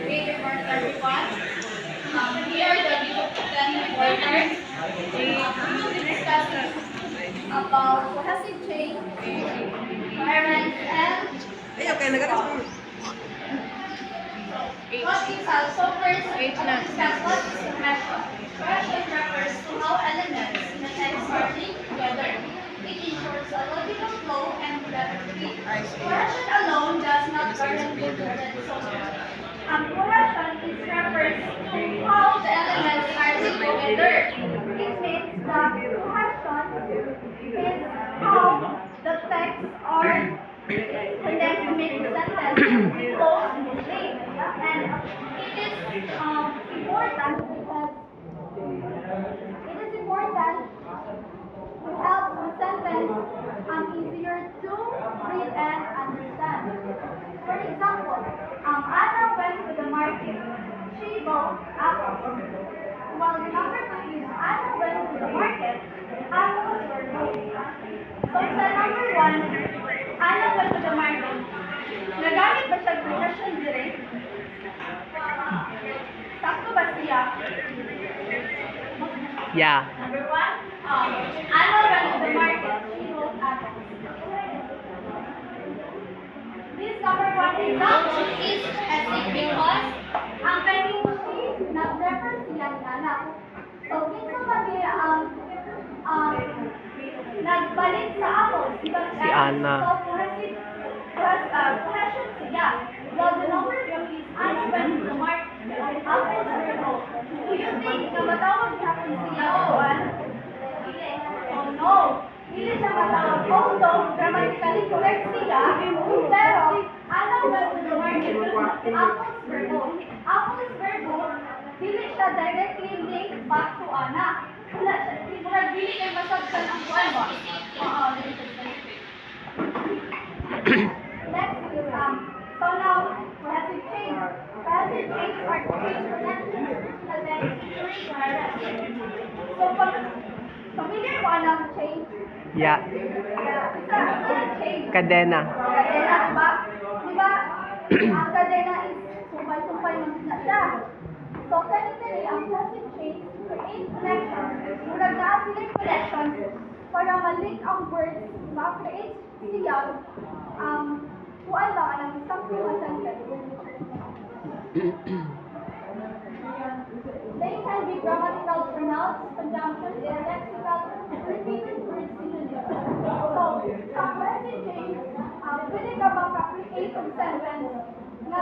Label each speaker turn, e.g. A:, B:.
A: Great report everyone. Here the group 10 reporters. We will be discussing about cohesive change, environment, and what is so first discuss what is cohesion. Cohesion refers to how elements in a text are linked together. It ensures a logical flow and productivity. Cohesion alone does not guarantee the result. Cohesion is refers to how the elements are linked together. It means that cohesion is how the text are connected to make the sentence flow smoothly. And it is important because it is important to help the sentence easier to read and understand. For example, Anna went to the market. She bought apples. While the number two is Anna went to the market, apples were bought. So sa number one, Anna went to the market. Nagamit ba siya question direct? Sakto ba siya?
B: Yeah.
A: Number one, Anna went to the market. She bought apples. This number one example is cohesive because ang kanyang she nag-refer siya ni Anna. So, minsan kami nagbalik sa apples because
B: Si Anna.
A: So, cohesion siya. While the number two is Anna went to the market. Apples were bought. Do you think na matawag natin siya one? Oh no! Hindi siya matawag. Although, grammatically correct siya, pero, Anna went to the market. Apples were bought. Apples were bought, hindi siya directly linked back to Anna. Wala siya, mura dili kayo masabtan ang kuwan ba? Oo, next is, so now, cohesive change. Cohesive change are change connections in a text during direction. So, pag familiar mo ang change?
B: Yeah.
A: Isa change.
B: Kadena.
A: Kadena, diba? Diba? Ang kadena is sumpay-sumpay man na siya. So, technically, ang cohesive change create connections. Murag na sila connections para ma-link ang words, ma-create siya kuan ba ang isang sentence. They can be grammatical pronouns, conjunctions, or lexical repeated words synonyms. So, sa cohesive change, pwede ka ba ka-create ng sentence na